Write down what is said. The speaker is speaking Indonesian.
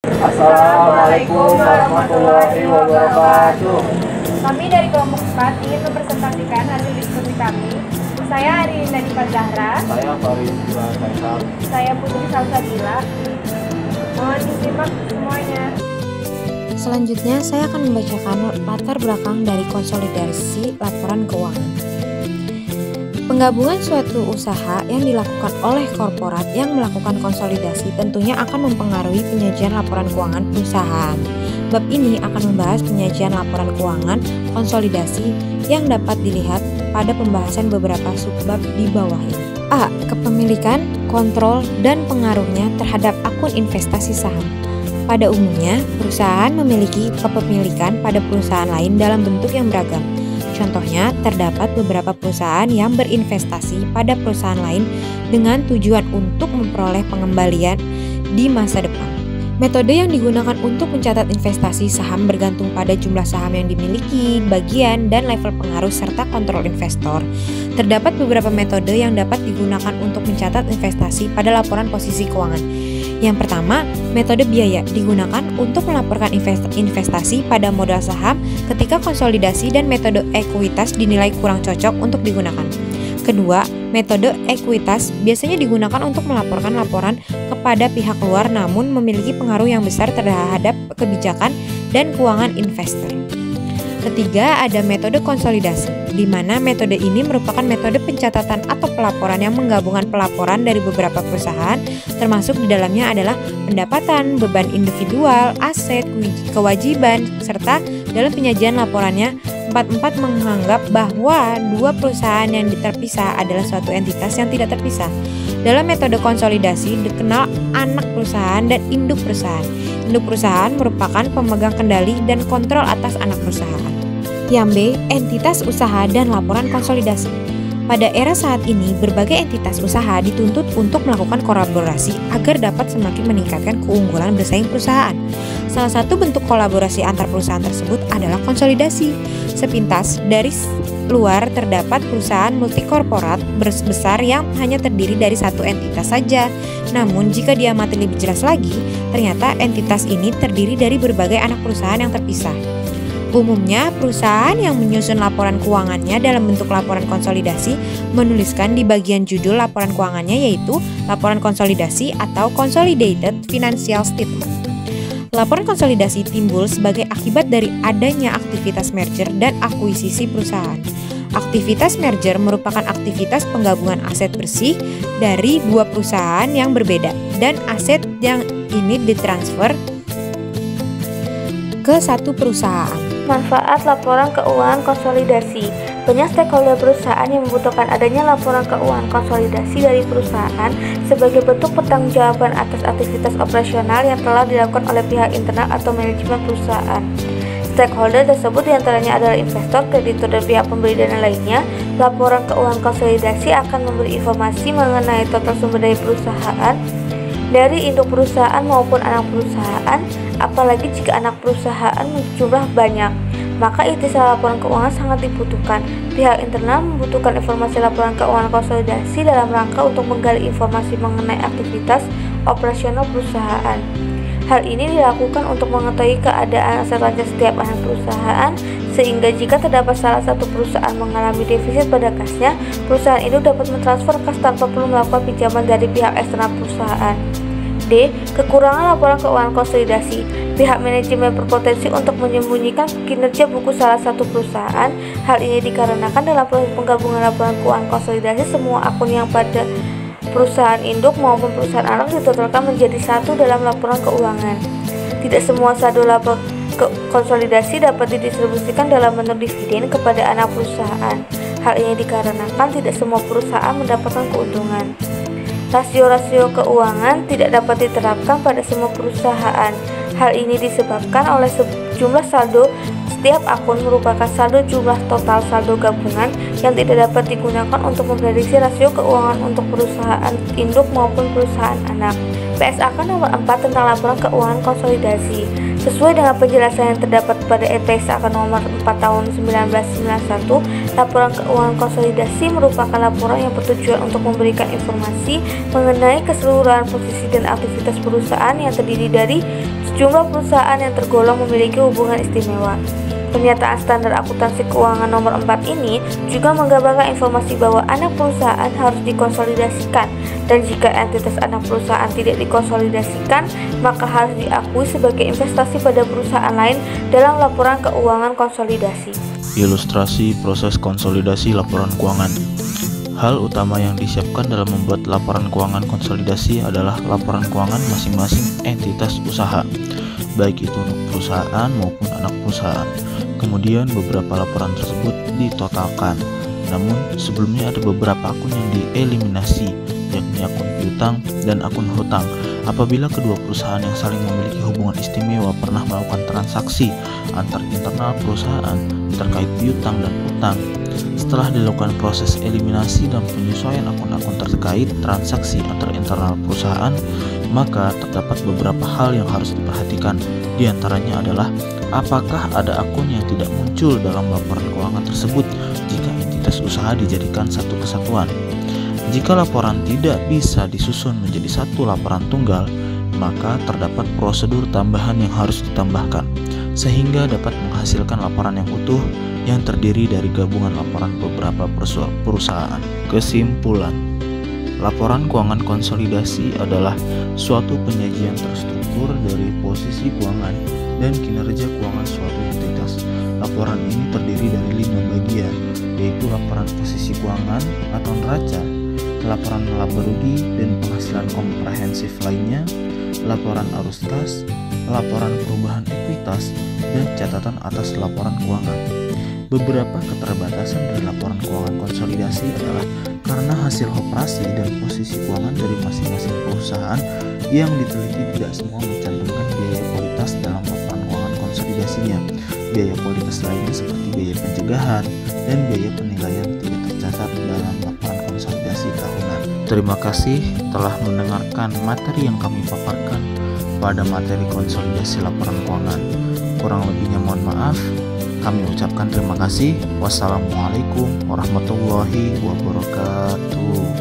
Assalamualaikum warahmatullahi wabarakatuh. Kami dari kelompok 4 ingin mempresentasikan hasil diskusi kami. Saya Arinda Dipa Zahra. Saya Farid Faisal. Saya Putri Salsabila. Mohon disimak semuanya. Selanjutnya, saya akan membacakan latar belakang dari konsolidasi laporan keuangan. Penggabungan suatu usaha yang dilakukan oleh korporat yang melakukan konsolidasi tentunya akan mempengaruhi penyajian laporan keuangan perusahaan. Bab ini akan membahas penyajian laporan keuangan konsolidasi yang dapat dilihat pada pembahasan beberapa subbab di bawah ini. A. Kepemilikan, kontrol, dan pengaruhnya terhadap akun investasi saham. Pada umumnya, perusahaan memiliki kepemilikan pada perusahaan lain dalam bentuk yang beragam. Contohnya, terdapat beberapa perusahaan yang berinvestasi pada perusahaan lain dengan tujuan untuk memperoleh pengembalian di masa depan. Metode yang digunakan untuk mencatat investasi saham bergantung pada jumlah saham yang dimiliki, bagian, dan level pengaruh serta kontrol investor. Terdapat beberapa metode yang dapat digunakan untuk mencatat investasi pada laporan posisi keuangan. Yang pertama, metode biaya digunakan untuk melaporkan investasi pada modal saham ketika konsolidasi dan metode ekuitas dinilai kurang cocok untuk digunakan. Kedua, metode ekuitas biasanya digunakan untuk melaporkan laporan kepada pihak luar namun memiliki pengaruh yang besar terhadap kebijakan dan keuangan investor. Ketiga, ada metode konsolidasi, di mana metode ini merupakan metode pencatatan atau pelaporan yang menggabungkan pelaporan dari beberapa perusahaan, termasuk di dalamnya adalah pendapatan, beban individual, aset, kewajiban, serta dalam penyajian laporannya, 44 menganggap bahwa dua perusahaan yang terpisah adalah suatu entitas yang tidak terpisah. Dalam metode konsolidasi dikenal anak perusahaan dan induk perusahaan. Induk perusahaan merupakan pemegang kendali dan kontrol atas anak perusahaan. Yang B. Entitas usaha dan laporan konsolidasi. Pada era saat ini, berbagai entitas usaha dituntut untuk melakukan kolaborasi agar dapat semakin meningkatkan keunggulan bersaing perusahaan. Salah satu bentuk kolaborasi antar perusahaan tersebut adalah konsolidasi. Sepintas dari luar terdapat perusahaan multikorporat besar yang hanya terdiri dari satu entitas saja. Namun jika diamati lebih jelas lagi, ternyata entitas ini terdiri dari berbagai anak perusahaan yang terpisah. Umumnya, perusahaan yang menyusun laporan keuangannya dalam bentuk laporan konsolidasi menuliskan di bagian judul laporan keuangannya yaitu laporan konsolidasi atau Consolidated Financial Statement. Laporan konsolidasi timbul sebagai akibat dari adanya aktivitas merger dan akuisisi perusahaan. Aktivitas merger merupakan aktivitas penggabungan aset bersih dari dua perusahaan yang berbeda dan aset yang ini ditransfer ke satu perusahaan. Manfaat laporan keuangan konsolidasi. Banyak stakeholder perusahaan yang membutuhkan adanya laporan keuangan konsolidasi dari perusahaan sebagai bentuk pertanggungjawaban atas aktivitas operasional yang telah dilakukan oleh pihak internal atau manajemen perusahaan. Stakeholder tersebut diantaranya adalah investor, kreditur, dan pihak pemberi dana lainnya. Laporan keuangan konsolidasi akan memberi informasi mengenai total sumber daya perusahaan dari induk perusahaan maupun anak perusahaan, apalagi jika anak perusahaan berjumlah banyak, maka ikhtisar laporan keuangan sangat dibutuhkan. Pihak internal membutuhkan informasi laporan keuangan konsolidasi dalam rangka untuk menggali informasi mengenai aktivitas operasional perusahaan. Hal ini dilakukan untuk mengetahui keadaan aset lancar setiap anak perusahaan, sehingga jika terdapat salah satu perusahaan mengalami defisit pada kasnya, perusahaan itu dapat mentransfer kas tanpa perlu melakukan pinjaman dari pihak eksternal perusahaan. D. Kekurangan laporan keuangan konsolidasi. Pihak manajemen berpotensi untuk menyembunyikan kinerja buku salah satu perusahaan. Hal ini dikarenakan dalam proses penggabungan laporan keuangan konsolidasi, semua akun yang pada perusahaan induk maupun perusahaan anak ditotalkan menjadi satu dalam laporan keuangan. Tidak semua saldo laporan konsolidasi dapat didistribusikan dalam bentuk dividen kepada anak perusahaan. Hal ini dikarenakan tidak semua perusahaan mendapatkan keuntungan. Rasio-rasio keuangan tidak dapat diterapkan pada semua perusahaan. Hal ini disebabkan oleh jumlah saldo setiap akun merupakan saldo jumlah total saldo gabungan yang tidak dapat digunakan untuk memprediksi rasio keuangan untuk perusahaan induk maupun perusahaan anak. PSAK nomor 4 tentang laporan keuangan konsolidasi. Sesuai dengan penjelasan yang terdapat pada PSAK nomor 4 tahun 1991, laporan keuangan konsolidasi merupakan laporan yang bertujuan untuk memberikan informasi mengenai keseluruhan posisi dan aktivitas perusahaan yang terdiri dari sejumlah perusahaan yang tergolong memiliki hubungan istimewa. Pernyataan standar akuntansi keuangan nomor 4 ini juga menggambarkan informasi bahwa anak perusahaan harus dikonsolidasikan, dan jika entitas anak perusahaan tidak dikonsolidasikan, maka harus diakui sebagai investasi pada perusahaan lain dalam laporan keuangan konsolidasi. Ilustrasi proses konsolidasi laporan keuangan. Hal utama yang disiapkan dalam membuat laporan keuangan konsolidasi adalah laporan keuangan masing-masing entitas usaha, baik itu perusahaan maupun anak perusahaan. Kemudian beberapa laporan tersebut ditotalkan. Namun sebelumnya ada beberapa akun yang dieliminasi, yakni akun piutang dan akun hutang. Apabila kedua perusahaan yang saling memiliki hubungan istimewa pernah melakukan transaksi antar internal perusahaan terkait piutang dan hutang, setelah dilakukan proses eliminasi dan penyesuaian akun-akun terkait transaksi antar internal perusahaan, maka terdapat beberapa hal yang harus diperhatikan. Di antaranya adalah apakah ada akun yang tidak muncul dalam laporan keuangan tersebut jika entitas usaha dijadikan satu kesatuan. Jika laporan tidak bisa disusun menjadi satu laporan tunggal, maka terdapat prosedur tambahan yang harus ditambahkan sehingga dapat menghasilkan laporan yang utuh yang terdiri dari gabungan laporan beberapa perusahaan. Kesimpulan, laporan keuangan konsolidasi adalah suatu penyajian terstruktur dari posisi keuangan dan kinerja keuangan suatu entitas. Laporan ini terdiri dari 5 bagian, yaitu laporan posisi keuangan atau neraca, laporan laba rugi dan penghasilan komprehensif lainnya, laporan arus kas, laporan perubahan ekuitas, dan catatan atas laporan keuangan. Beberapa keterbatasan dari laporan keuangan konsolidasi adalah karena hasil operasi dan posisi keuangan dari masing-masing perusahaan yang diteliti tidak semua mencantumkan biaya kualitas dalam laporan keuangan konsolidasinya. Biaya kualitas lainnya seperti biaya pencegahan dan biaya penilaian tidak tercatat dalam laporan konsolidasi tahunan. Terima kasih telah mendengarkan materi yang kami paparkan pada materi konsolidasi laporan keuangan. Kurang lebihnya mohon maaf. Kami ucapkan terima kasih. Wassalamualaikum warahmatullahi wabarakatuh.